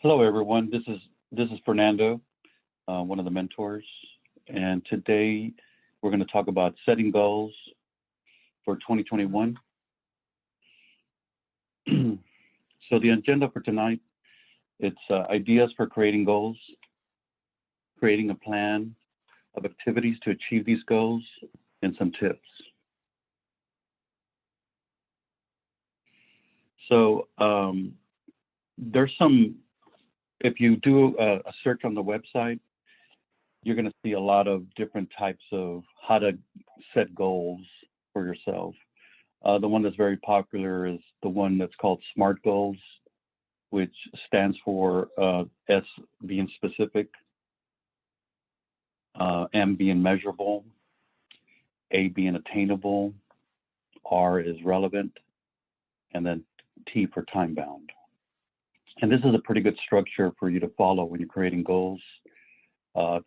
Hello, everyone. This is Fernando, one of the mentors, and today we're going to talk about setting goals for 2021. So the agenda for tonight, it's ideas for creating goals, creating a plan of activities to achieve these goals, and some tips. So there's some, if you do a search on the website, you're going to see a lot of different types of how to set goals for yourself. The one that's very popular is the one that's called SMART goals, which stands for S being specific, M being measurable, A being attainable, R is relevant, and then T for time bound. And this is a pretty good structure for you to follow when you're creating goals.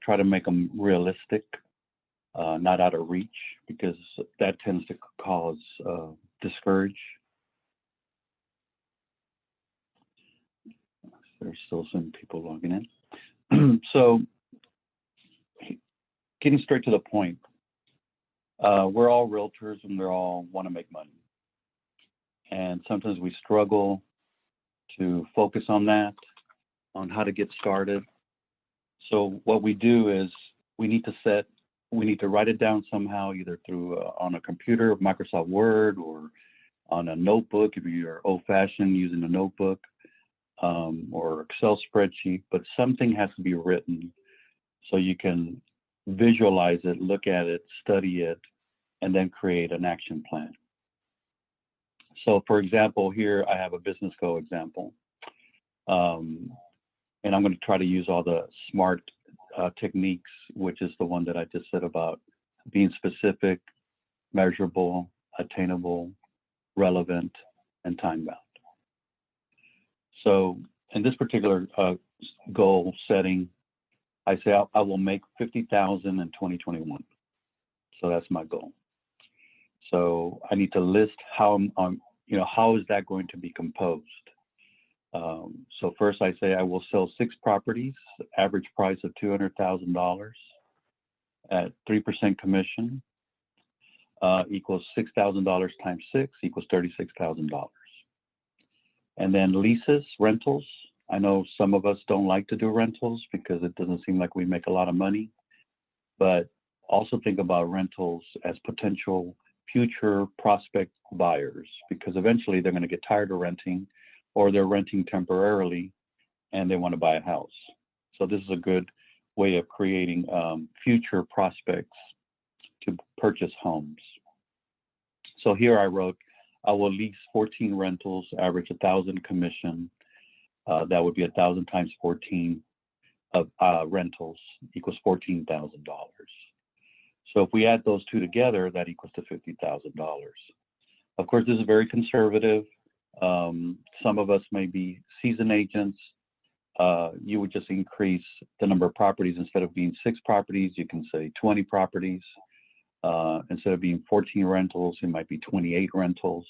Try to make them realistic, not out of reach, because that tends to cause discourage. There's still some people logging in. So getting straight to the point, we're all realtors and we all want to make money. And sometimes we struggle to focus on that, on how to get started. So what we do is we need to write it down somehow, either through on a computer, Microsoft Word, or on a notebook if you're old-fashioned using a notebook, or Excel spreadsheet, but something has to be written so you can visualize it, look at it, study it, and then create an action plan. So for example, here I have a business goal example. And I'm going to try to use all the SMART techniques, which is the one that I just said about being specific, measurable, attainable, relevant, and time bound. So in this particular goal setting, I say I will make 50,000 in 2021. So that's my goal. So I need to list how how is that going to be composed? So first I say I will sell 6 properties, average price of $200,000 at 3% commission, equals $6,000 times 6 equals $36,000. And then leases, rentals. I know some of us don't like to do rentals because it doesn't seem like we make a lot of money, but also think about rentals as potential future prospect buyers, because eventually they're going to get tired of renting, or they're renting temporarily and they want to buy a house. So this is a good way of creating future prospects to purchase homes. So here I wrote, I will lease 14 rentals, average 1,000 commission. That would be 1,000 times 14 of rentals equals $14,000. So if we add those two together, that equals to $50,000. Of course, this is very conservative. Some of us may be seasoned agents. You would just increase the number of properties. Instead of being 6 properties, you can say 20 properties. Instead of being 14 rentals, it might be 28 rentals.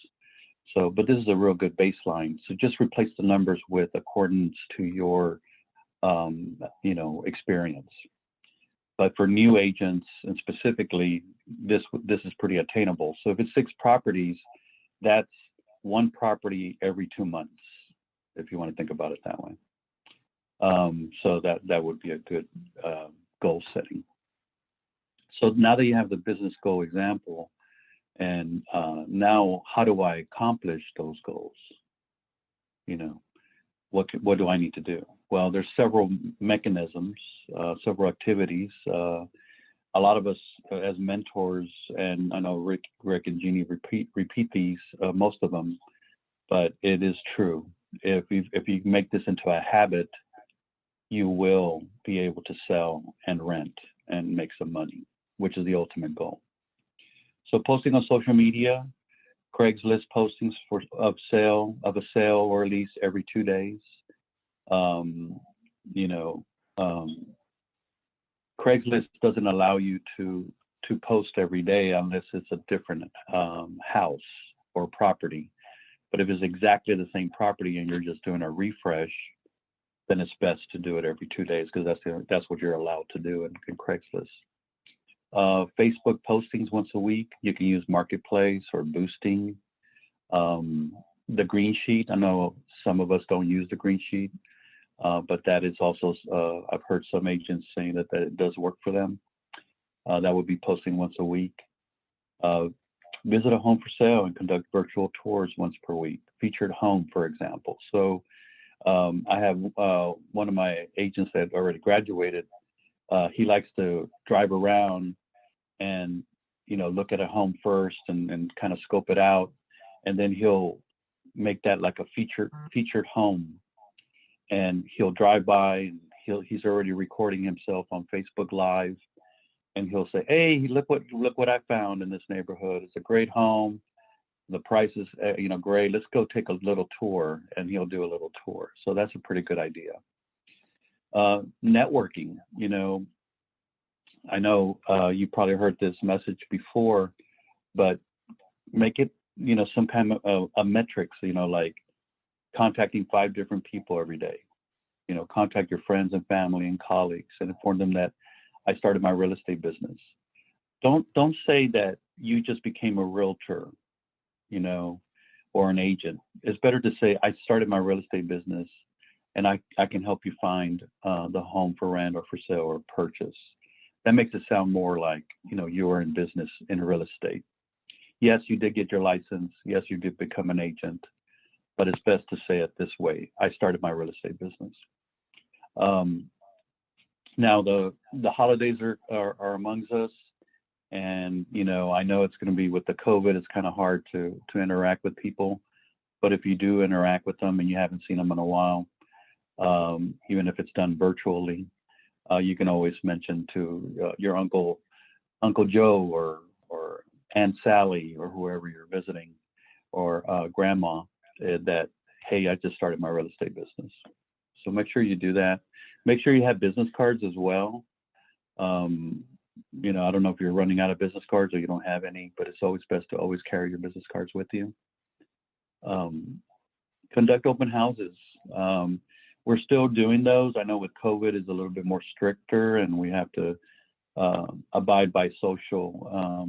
So, but this is a real good baseline. So just replace the numbers with accordance to your, experience. But for new agents, and specifically, this is pretty attainable. So if it's 6 properties, that's 1 property every 2 months, if you want to think about it that way. So that would be a good goal setting. So now that you have the business goal example, and now how do I accomplish those goals? What do I need to do? Well, there's several mechanisms, several activities. A lot of us as mentors, and I know Rick and Jeannie repeat these, most of them, but it is true. If you make this into a habit, you will be able to sell and rent and make some money, which is the ultimate goal. So posting on social media, Craigslist postings of a sale or a lease every 2 days. Craigslist doesn't allow you to post every day unless it's a different house or property. But if it's exactly the same property and you're just doing a refresh, then it's best to do it every 2 days because that's what you're allowed to do in Craigslist. Facebook postings once a week. You can use Marketplace or Boosting. The green sheet. I know some of us don't use the green sheet, but that is also, I've heard some agents saying that it does work for them. That would be posting once a week. Visit a home for sale and conduct virtual tours once per week. Featured home, for example. So I have one of my agents that already graduated. He likes to drive around and, look at a home first and kind of scope it out. And then he'll make that like a featured home. And he'll drive by and he's already recording himself on Facebook Live. And he'll say, "Hey, look what I found in this neighborhood. It's a great home. The price is, great. Let's go take a little tour." And he'll do a little tour. So that's a pretty good idea. Networking, I know you probably heard this message before, but make it, some kind of a metrics, like contacting 5 different people every day. Contact your friends and family and colleagues and inform them that I started my real estate business. Don't say that you just became a realtor, or an agent. It's better to say I started my real estate business and I can help you find the home for rent or for sale or purchase. That makes it sound more like, you are in business in real estate. Yes, you did get your license. Yes, you did become an agent, but it's best to say it this way. I started my real estate business. Now the holidays are amongst us, and I know it's going to be with the COVID. It's kind of hard to interact with people, but if you do interact with them and you haven't seen them in a while, even if it's done virtually, you can always mention to your Uncle Joe or Aunt Sally or whoever you're visiting, or Grandma, that, hey, I just started my real estate business. So make sure you do that. Make sure you have business cards as well. I don't know if you're running out of business cards or you don't have any, but it's always best to always carry your business cards with you. Conduct open houses. We're still doing those. I know with COVID is a little bit more stricter and we have to abide by social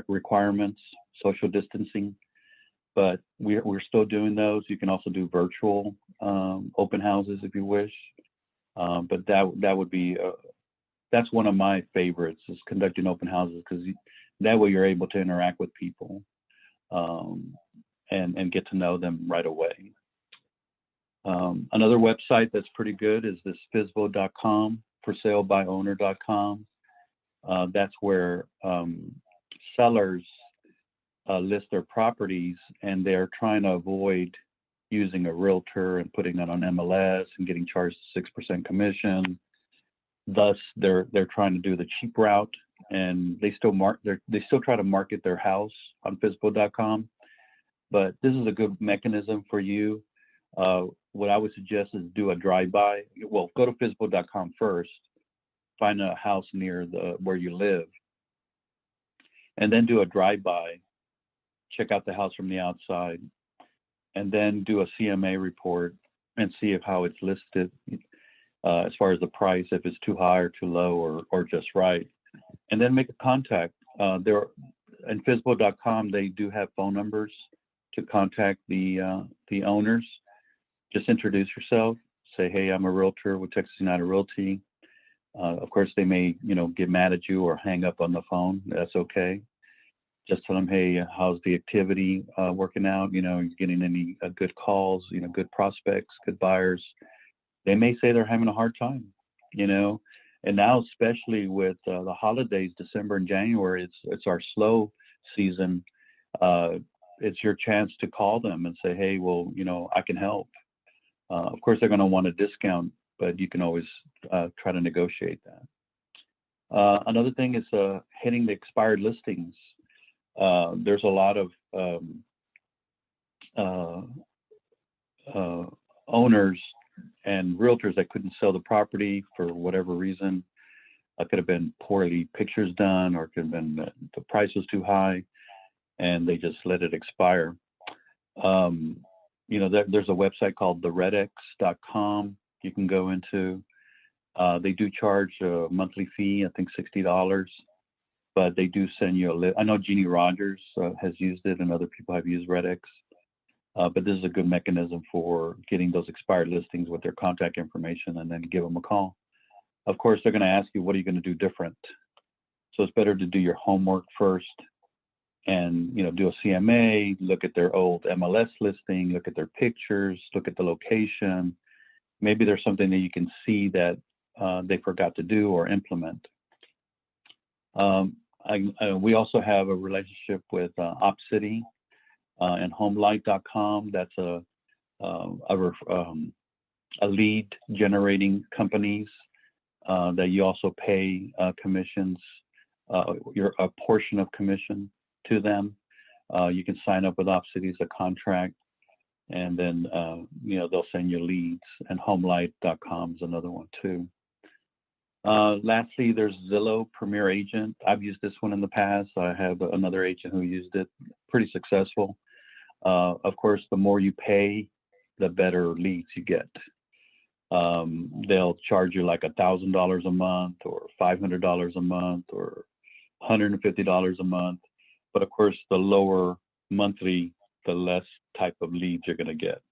requirements, social distancing, but we're still doing those. You can also do virtual open houses if you wish. But that would be, that's one of my favorites, is conducting open houses, because that way you're able to interact with people and get to know them right away. Another website that's pretty good is this FSBO.com, ForSaleByOwner.com. That's where sellers list their properties, and they're trying to avoid using a realtor and putting it on MLS and getting charged 6% commission. Thus, they're trying to do the cheap route, and they still try to market their house on FSBO.com. But this is a good mechanism for you. What I would suggest is do a drive-by. Well, go to FSBO.com first, find a house near where you live, and then do a drive-by. Check out the house from the outside, and then do a CMA report and see how it's listed as far as the price, if it's too high or too low or just right. And then make a contact. There, in FSBO.com, they do have phone numbers to contact the owners. Just introduce yourself. Say, hey, I'm a realtor with Texas United Realty. Of course, they may, get mad at you or hang up on the phone. That's okay. Just tell them, hey, how's the activity working out? You getting any good calls, good prospects, good buyers? They may say they're having a hard time, and now, especially with the holidays, December and January, it's our slow season. It's your chance to call them and say, hey, well, I can help. Of course, they're going to want a discount, but you can always try to negotiate that. Another thing is hitting the expired listings. There's a lot of owners and realtors that couldn't sell the property for whatever reason. It could have been poorly pictures done, or it could have been the price was too high, and they just let it expire. There's a website called theredx.com. you can go into. They do charge a monthly fee, I think $60, but they do send you a list. I know Jeannie Rogers has used it, and other people have used Redx. But this is a good mechanism for getting those expired listings with their contact information, and then give them a call. Of course, they're going to ask you, what are you going to do different? So it's better to do your homework first, and do a CMA, look at their old MLS listing, look at their pictures, look at the location. Maybe there's something that you can see that they forgot to do or implement. We also have a relationship with OpCity and HomeLight.com. That's a lead generating companies that you also pay commissions, a portion of commission to them. You can sign up with OpCity as a contract, and then they'll send you leads. And HomeLight.com is another one too. Lastly, there's Zillow Premier Agent. I've used this one in the past. I have another agent who used it, pretty successful. Of course, the more you pay, the better leads you get. They'll charge you like $1,000 a month, or $500 a month, or $150 a month. But of course, the lower monthly, the less type of leads you're going to get.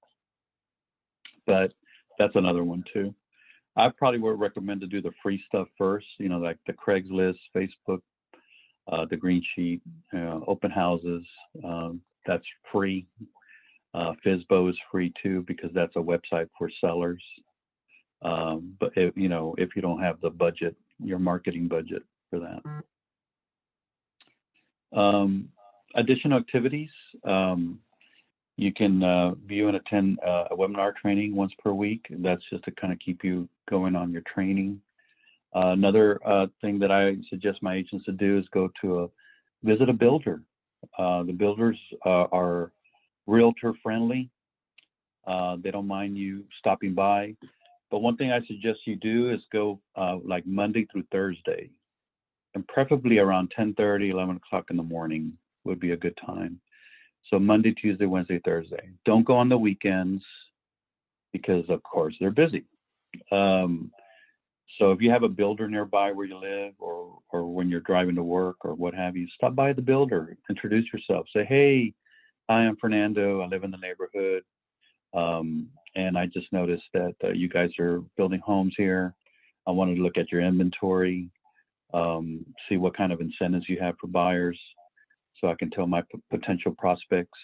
But that's another one too. I probably would recommend to do the free stuff first, like the Craigslist, Facebook, the Green Sheet, open houses. That's free. Fizbo is free too, because that's a website for sellers. But if you don't have the budget, your marketing budget for that. Additional activities. You can view and attend a webinar training once per week. That's just to kind of keep you going on your training. Another thing that I suggest my agents to do is visit a builder. The builders are realtor friendly. They don't mind you stopping by. But one thing I suggest you do is go like Monday through Thursday, and preferably around 10:30, 11 o'clock in the morning would be a good time. So Monday, Tuesday, Wednesday, Thursday. Don't go on the weekends, because of course they're busy. So if you have a builder nearby where you live, or when you're driving to work or what have you, stop by the builder, introduce yourself, say, hey, hi, I'm Fernando, I live in the neighborhood, and I just noticed that you guys are building homes here. I wanted to look at your inventory, see what kind of incentives you have for buyers, so I can tell my potential prospects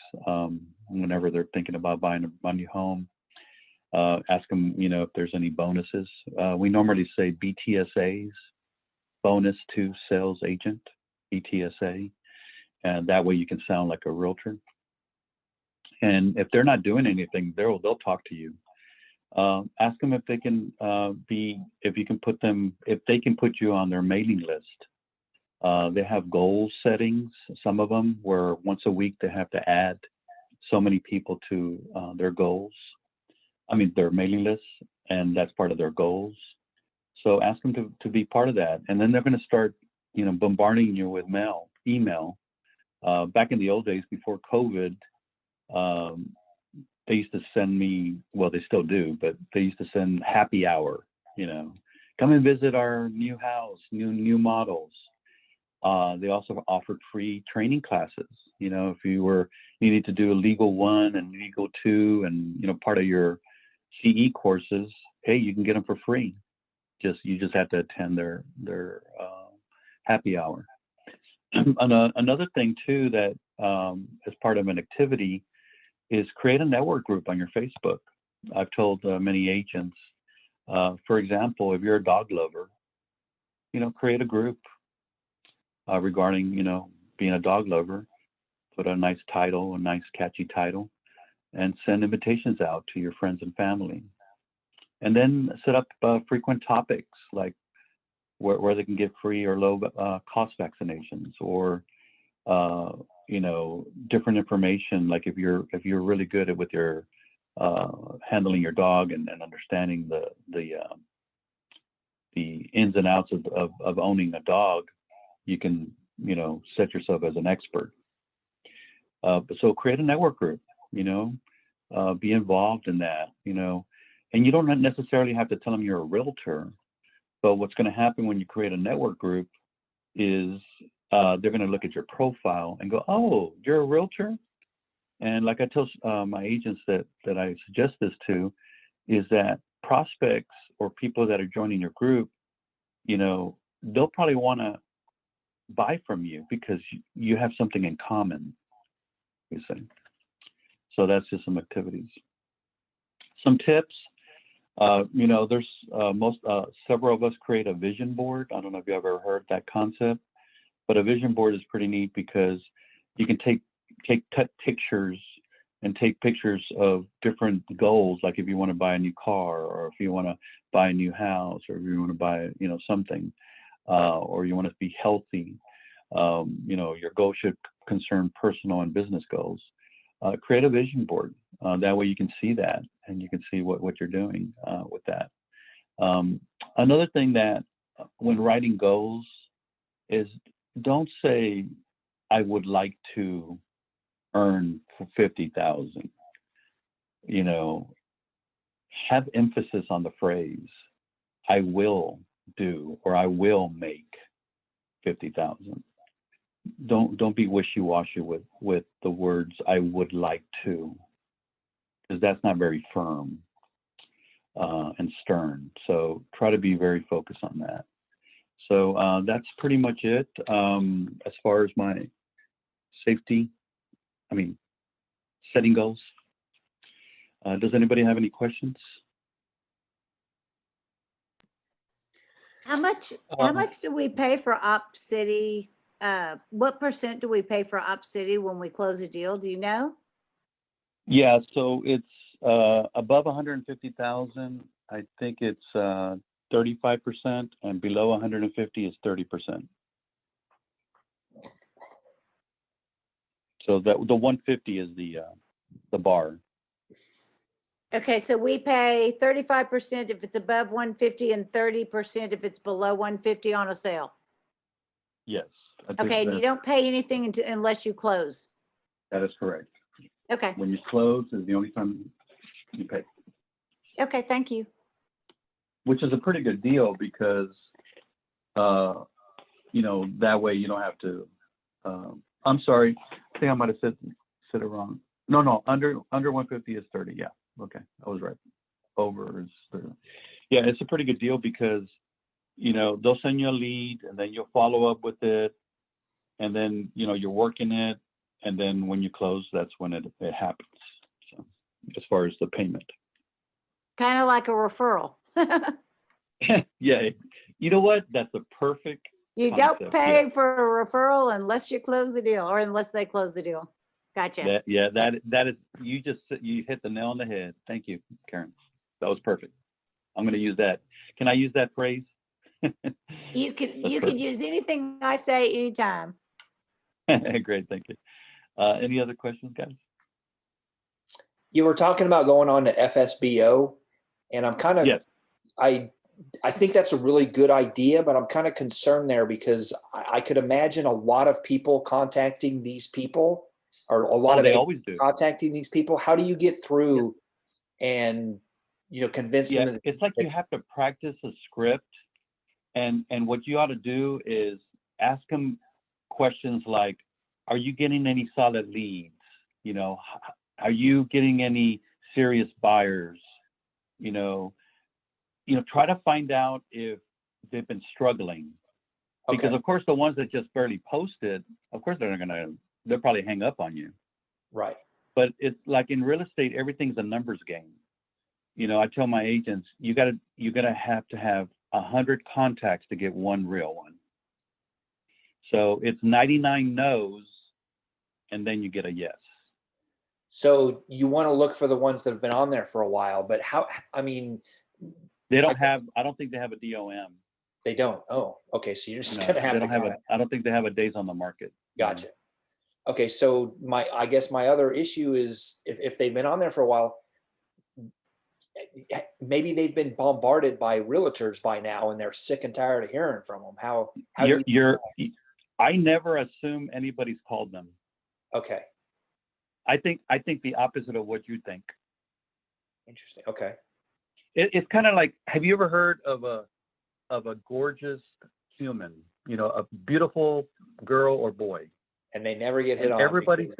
whenever they're thinking about buying a new home. Ask them, if there's any bonuses. We normally say BTSAs, bonus to sales agent, BTSA, and that way you can sound like a realtor. And if they're not doing anything, they'll talk to you. Ask them if they can if they can put you on their mailing list. They have goal settings, some of them, where once a week they have to add so many people to their goals. Their mailing lists, and that's part of their goals. So ask them to be part of that. And then they're going to start, bombarding you with email. Back in the old days, before COVID, they used to send me, well, they still do, but they used to send happy hour, come and visit our new house, new models. They also offered free training classes. If you needed to do a legal 1 and legal 2, and, part of your CE courses, hey, you can get them for free. You just have to attend their happy hour. Another thing too that as part of an activity is create a network group on your Facebook. I've told many agents, for example, if you're a dog lover, create a group regarding being a dog lover. Put a nice title, a nice catchy title, and send invitations out to your friends and family. And then set up frequent topics, like where they can get free or low cost vaccinations, or different information, like if you're really good with your handling your dog and understanding the ins and outs of owning a dog, you can set yourself as an expert. So create a network group, be involved in that. And you don't necessarily have to tell them you're a realtor, but what's going to happen when you create a network group is they're going to look at your profile and go, oh, you're a realtor? And like I tell my agents that I suggest this to, is that prospects or people that are joining your group, you know, they'll probably want to buy from you because you have something in common, you see. So that's just some activities. Some tips, you know, there's several of us create a vision board. I don't know if you ever heard that concept, but a vision board is pretty neat because you can take pictures and take pictures of different goals, like if you want to buy a new car, or if you want to buy a new house, or if you want to buy, you know, something, or you want to be healthy. You know, your goal should concern personal and business goals. Create a vision board. That way you can see that, and you can see what you're doing with that. Another thing that when writing goals is, don't say, I would like to earn for 50,000. You know, have emphasis on the phrase, I will do, or I will make 50,000. Don't be wishy-washy with the words I would like to, because that's not very firm and stern. So try to be very focused on that. So that's pretty much it as far as my setting goals. Does anybody have any questions? How much do we pay for OpCity? What percent do we pay for OpCity when we close a deal? Do you know? Yeah, so it's above 150,000. I think it's 35%, and below 150 is 30%. So that the 150 is the bar. Okay, so we pay 35% if it's above 150 and 30% if it's below 150 on a sale. Yes. Okay, and you don't pay anything unless you close. That is correct. Okay. When you close is the only time you pay. Okay, thank you. Which is a pretty good deal because, you know, that way you don't have to. I'm sorry, I think I might have said it wrong. No, under 150 is 30. Yeah. Okay, I was right. Over is 30. Yeah, it's a pretty good deal because, you know, they'll send you a lead and then you'll follow up with it, and then, you know, you're working it, and then when you close, that's when it happens. So as far as the payment. Kind of like a referral. Yeah, you know what? That's a perfect You concept. don't pay Yeah. for a referral unless you close the deal, or unless they close the deal. Gotcha. That is, you hit the nail on the head. Thank you, Karen. That was perfect. I'm going to use that. Can I use that phrase? You could use anything I say anytime. Great, thank you. Any other questions, guys? You were talking about going on to FSBO, and I'm kind of, yes. I think that's a really good idea, but I'm kind of concerned there because I could imagine a lot of people contacting these people, or a lot of they always do. contacting these people. How do you get through and, you know, convince them? It's like you have to practice a script, and what you ought to do is ask them questions like, are you getting any solid leads? You know, are you getting any serious buyers? You know, try to find out if they've been struggling. Because Okay. of course, the ones that just barely posted, of course they'll probably hang up on you. Right. But it's like in real estate, everything's a numbers game. You know, I tell my agents, you're gonna have to have 100 contacts to get one real one. So it's 99 no's, and then you get a yes. So you want to look for the ones that have been on there for a while, but I mean, they don't I don't think they have a DOM. They don't. Oh, okay. So you're just No, gonna have they to don't have I don't think they have a days on the market. Gotcha. Okay, so I guess my other issue is if they've been on there for a while, maybe they've been bombarded by realtors by now, and they're sick and tired of hearing from them. How I never assume anybody's called them. Okay. I think the opposite of what you think. Interesting. Okay. It's kind of like, have you ever heard of a gorgeous human, a beautiful girl or boy, And they never get hit and on. everybody because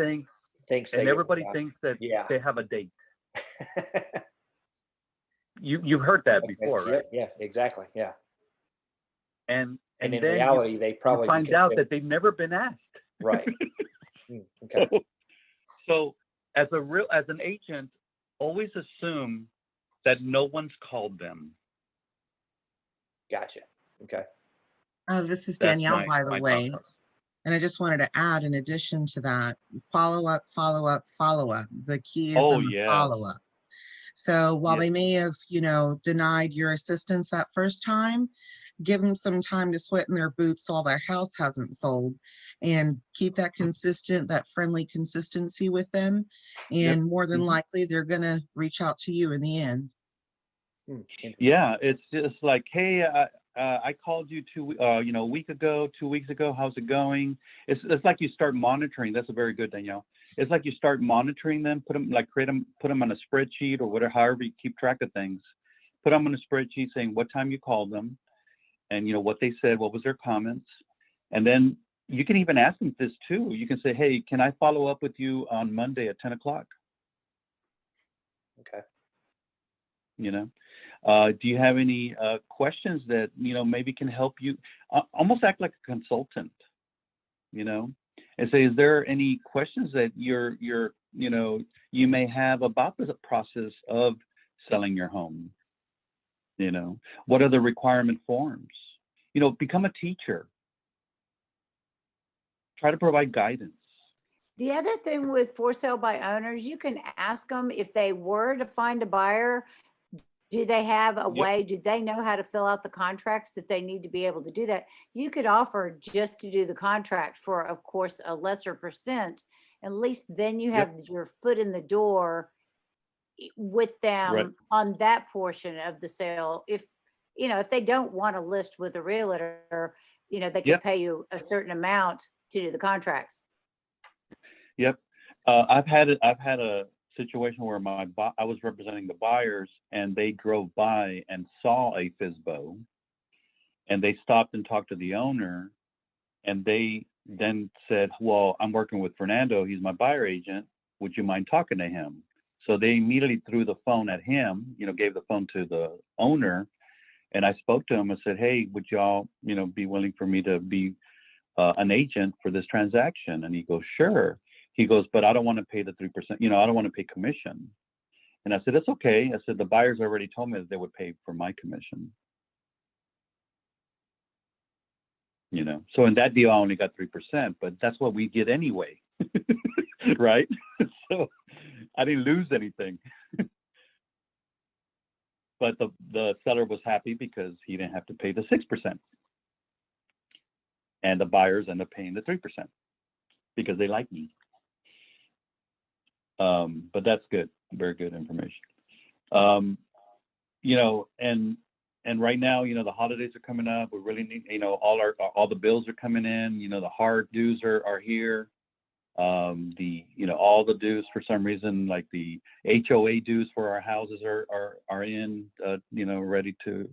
thinks they and get everybody hit on. thinks that Yeah. they have a date. You've heard that before, right? Yep, yeah, exactly. Yeah. And And in then reality, they you probably find because out they- that they've never been asked. right. Okay. So as an agent, always assume that no one's called them. Gotcha. Okay. This is That's Danielle, by the my way. thought. And I just wanted to add, in addition to that, follow up, follow up, follow up. The key is Oh, in the yeah. follow up. So while Yes. they may have, denied your assistance that first time, give them some time to sweat in their boots while their house hasn't sold, and keep that consistent, that friendly consistency with them. And more than Mhm. likely, they're going to reach out to you in the end. Interesting. Yeah, it's just like, hey, I called you a week ago, 2 weeks ago. How's it going? It's like you start monitoring. That's a very good, Danielle. It's like you start monitoring them, put them on a spreadsheet or whatever, however you keep track of things. Put them on a spreadsheet saying what time you called them, and what they said, what was their comments, and then you can even ask them this too. You can say, hey, can I follow up with you on Monday at 10 o'clock? Okay. Do you have any questions that maybe can help you? Almost act like a consultant, and say, is there any questions that you may have about the process of selling your home? What are the requirement forms? Become a teacher. Try to provide guidance. The other thing with for sale by owners, you can ask them if they were to find a buyer, do they have a Yep. way? Do they know how to fill out the contracts that they need to be able to do that? You could offer just to do the contract for, of course, a lesser percent. At least then you Yep. have your foot in the door with them Right. on that portion of the sale. If they don't want to list with a realtor, they could Yep. pay you a certain amount to do the contracts. Yep. I've had a situation where I was representing the buyers, and they drove by and saw a FSBO, and they stopped and talked to the owner, and they then said, well, I'm working with Fernando. He's my buyer agent. Would you mind talking to him? So they immediately threw the phone at him, gave the phone to the owner. And I spoke to him and said, hey, would y'all, be willing for me to be an agent for this transaction? And he goes, sure. He goes, but I don't want to pay the 3%. I don't want to pay commission. And I said, it's okay. I said, the buyers already told me that they would pay for my commission. So in that deal, I only got 3%, but that's what we get anyway. Right? So I didn't lose anything. But the seller was happy because he didn't have to pay the 6%. And the buyers end up paying the 3% because they like me. But that's good, very good information. And right now, the holidays are coming up. We really need, all the bills are coming in. The hard dues are here. All the dues for some reason, like the HOA dues for our houses are in, ready to,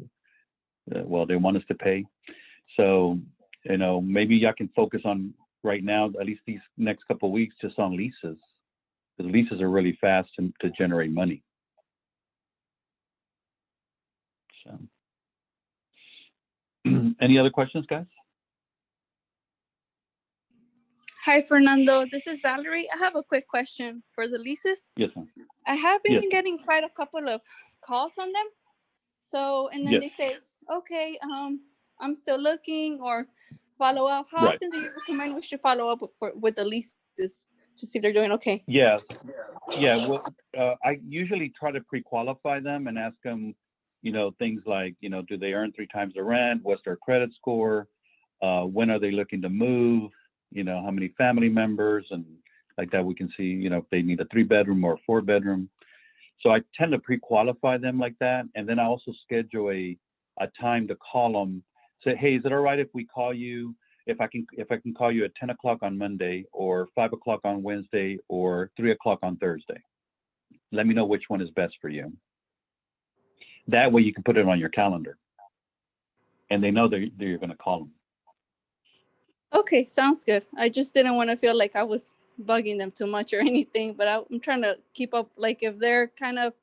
they want us to pay. So, maybe y'all can focus on right now, at least these next couple of weeks, just on leases. Because leases are really fast to generate money. So, any other questions, guys? Hi, Fernando. This is Valerie. I have a quick question for the leases. Yes, ma'am. I have been Yes. getting quite a couple of calls on them. So, and then Yes. they say, okay, I'm still looking, or follow up. How Right. often do you recommend we should follow up with the leases to see if they're doing okay? Yeah. Well, I usually try to pre-qualify them and ask them, things like, do they earn 3 times the rent? What's their credit score? When are they looking to move? How many family members, and like that we can see, if they need a 3-bedroom or a 4-bedroom. So I tend to pre-qualify them like that. And then I also schedule a time to call them, say, hey, is it all right if we call you, if I can call you at 10 o'clock on Monday, or 5 o'clock on Wednesday, or 3 o'clock on Thursday? Let me know which one is best for you. That way you can put it on your calendar. And they know that you're going to call them. Okay, sounds good. I just didn't want to feel like I was bugging them too much or anything, but I'm trying to keep up. Like if they're kind of,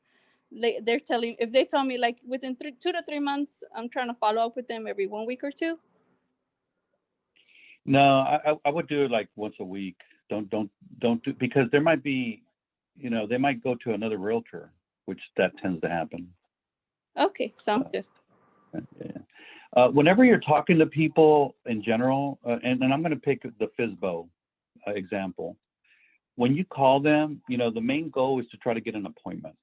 they're telling, if they tell me like within 2 to 3 months, I'm trying to follow up with them every 1 week or two. No, I would do it like once a week. Don't do, because there might be, they might go to another realtor, which that tends to happen. Okay, sounds good. Yeah. Whenever you're talking to people in general, and I'm going to pick the FSBO example. When you call them, the main goal is to try to get an appointment.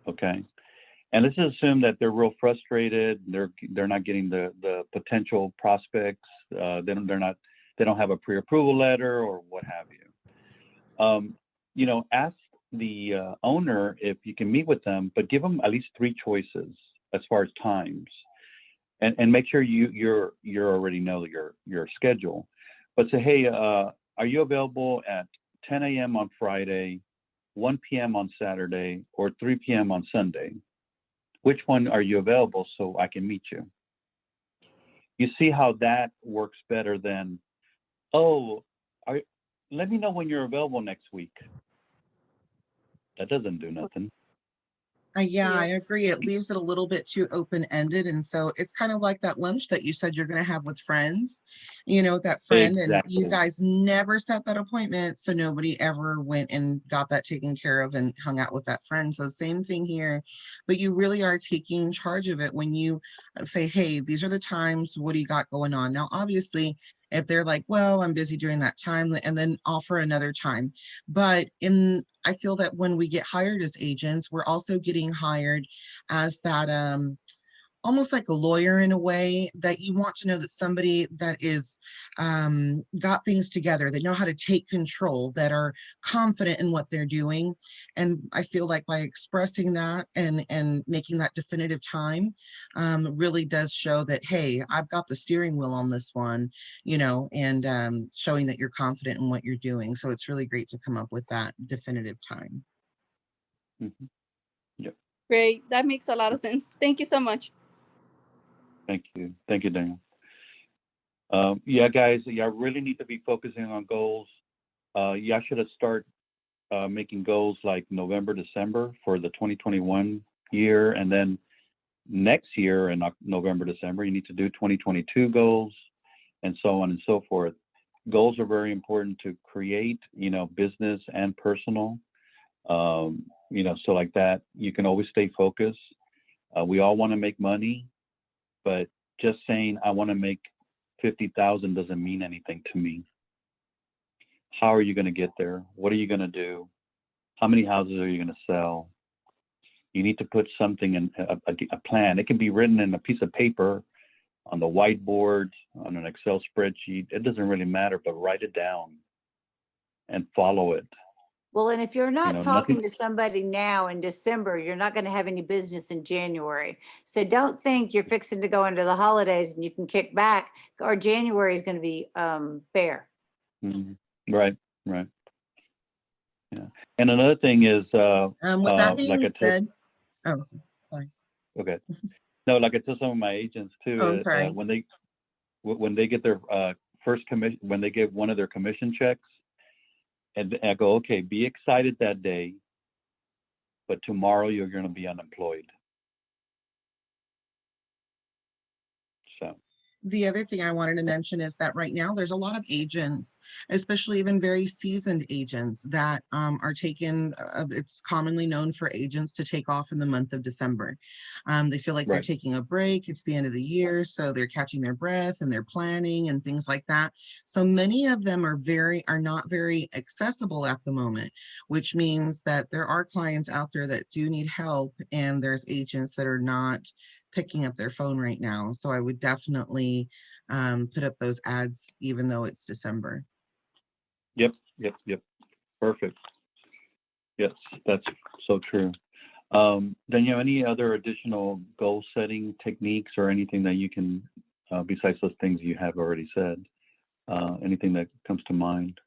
Okay. And let's assume that they're real frustrated. They're not getting the potential prospects. They don't have a pre-approval letter or what have you. Ask the owner if you can meet with them, but give them at least 3 choices as far as times, and make sure you already know your schedule. But say, hey, are you available at 10 a.m. on Friday, 1 p.m. on Saturday, or 3 p.m. on Sunday? Which one are you available so I can meet you? You see how that works better than, let me know when you're available next week. That doesn't do nothing. Yeah, Yeah. I agree. It leaves it a little bit too open-ended. And so it's kind of like that lunch that you said you're going to have with friends, that friend, and you Exactly. guys never set that appointment. So nobody ever went and got that taken care of and hung out with that friend. So same thing here, but you really are taking charge of it when you say, hey, these are the times, what do you got going on? Now, obviously, if they're like, well, I'm busy during that time, and then offer another time. But I feel that when we get hired as agents, we're also getting hired as that almost like a lawyer in a way, that you want to know that somebody that is got things together, that know how to take control, that are confident in what they're doing. And I feel like by expressing that and making that definitive time really does show that, hey, I've got the steering wheel on this one, and showing that you're confident in what you're doing. So it's really great to come up with that definitive time. Mhm. Yep. Great. That makes a lot of sense. Thank you so much. Thank you, Daniel. Yeah, guys, y'all really need to be focusing on goals. Y'all should have start making goals like November, December for the 2021 year, and then next year in November, December, you need to do 2022 goals, and so on and so forth. Goals are very important to create, business and personal. So like that, you can always stay focused. We all want to make money, but just saying I want to make 50,000 doesn't mean anything to me. How are you going to get there? What are you going to do? How many houses are you going to sell? You need to put something in a plan. It can be written in a piece of paper, on the whiteboard, on an Excel spreadsheet. It doesn't really matter, but write it down and follow it. Well, and if you're not nothing- talking to somebody now in December, you're not going to have any business in January. So don't think you're fixing to go into the holidays and you can kick back, or January is going to be bare. Mhm. Right. Yeah. And another thing is, With that being like I tell, said, oh, sorry. okay. No, like I tell some of my agents too, Oh, I'm sorry. when they get their first commission, when they get one of their commission checks, and I go, okay, be excited that day, but tomorrow you're going to be unemployed. So. The other thing I wanted to mention is that right now there's a lot of agents, especially even very seasoned agents, that are taking, it's commonly known for agents to take off in the month of December. They feel like they're Right. taking a break. It's the end of the year, so they're catching their breath and they're planning and things like that. So many of them are not very accessible at the moment, which means that there are clients out there that do need help, and there's agents that are not picking up their phone right now. So I would definitely put up those ads, even though it's December. Yep. Perfect. Yes, that's so true. Danielle, any other additional goal setting techniques or anything that you can, besides those things you have already said, anything that comes to mind?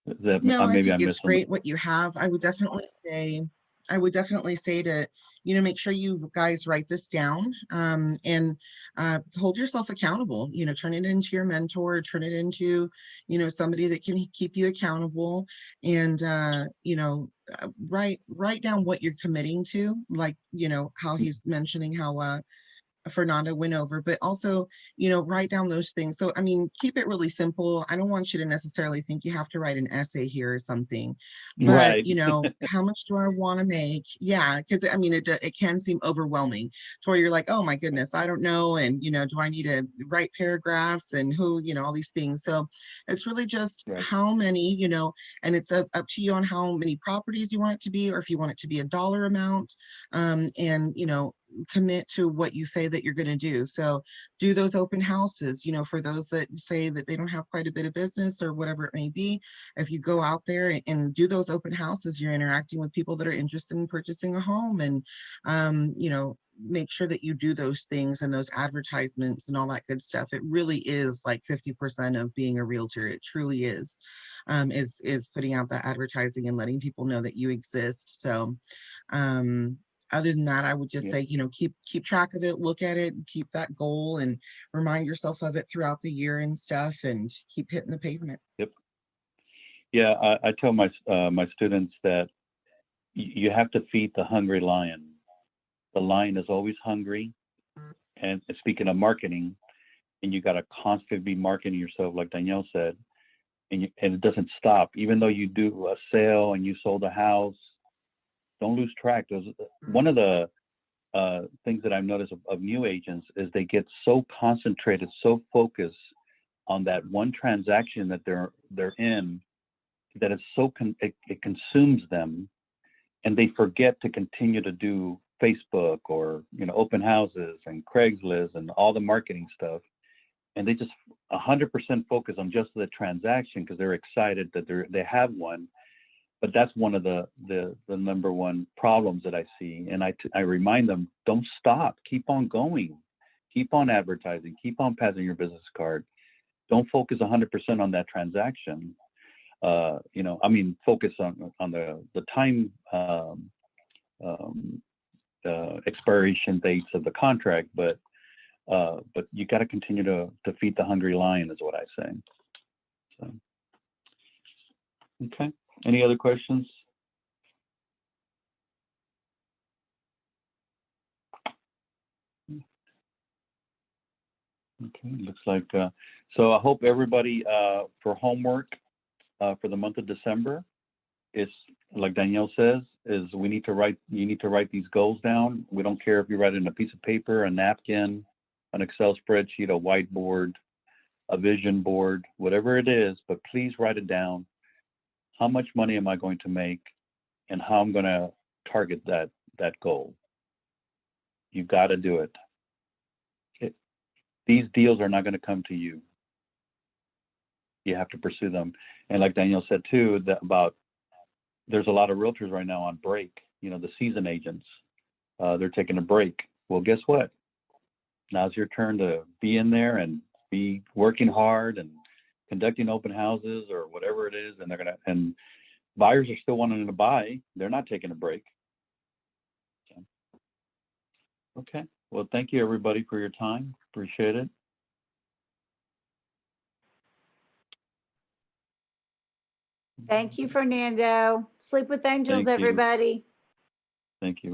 That No, I maybe I think it's missed some. great what you have. I would definitely say I would definitely say to, make sure you guys write this down, and hold yourself accountable. Turn it into your mentor, turn it into, somebody that can keep you accountable, and write down what you're committing to, like, how he's mentioning how Fernando went over, but also, write down those things. So, I mean, keep it really simple. I don't want you to necessarily think you have to write an essay here or something, but, Right. how much do I want to make? Yeah, because I mean, it can seem overwhelming to where you're like, oh my goodness, I don't know. And, do I need to write paragraphs and who, all these things. So it's really just Right. how many, and it's up to you on how many properties you want it to be, or if you want it to be a dollar amount, and, commit to what you say that you're going to do. So do those open houses, for those that say that they don't have quite a bit of business or whatever it may be. If you go out there and do those open houses, you're interacting with people that are interested in purchasing a home, and, make sure that you do those things and those advertisements and all that good stuff. It really is like 50% of being a realtor. It truly is putting out that advertising and letting people know that you exist. So, other than that, I would just Yeah. say, keep track of it, look at it, and keep that goal, and remind yourself of it throughout the year and stuff, and keep hitting the pavement. Yeah, I tell my students that you have to feed the hungry lion. The lion is always hungry. And speaking of marketing, and you got to constantly be marketing yourself, like Danielle said, and it doesn't stop. Even though you do a sale and you sold a house, don't lose track. One of the things that I've noticed of new agents is they get so concentrated, so focused on that one transaction that they're in, that it's so it consumes them, and they forget to continue to do Facebook or open houses and Craigslist and all the marketing stuff, and they just 100% focus on just the transaction because they're excited that they have one. But that's one of the number one problems that I see, and I remind them, don't stop, keep on going, keep on advertising, keep on passing your business card. Don't focus 100% on that transaction. Focus on the time expiration dates of the contract, but you got to continue to feed the hungry lion, is what I say. So, okay. Any other questions? Okay, looks like so I hope everybody for homework for the month of December is, like Danielle says, is you need to write these goals down. We don't care if you write it in a piece of paper, a napkin, an Excel spreadsheet, a whiteboard, a vision board, whatever it is, but please write it down. How much money am I going to make, and how I'm going to target that goal? You got to do it. These deals are not going to come to you. You have to pursue them. And like Danielle said too, there's a lot of realtors right now on break. The season agents, they're taking a break. Well, guess what? Now's your turn to be in there and be working hard and conducting open houses or whatever it is. And buyers are still wanting to buy. They're not taking a break. So, okay. Well, thank you everybody for your time. Appreciate it. Thank you, Fernando. Sleep with angels, Thank you. everybody. Thank you.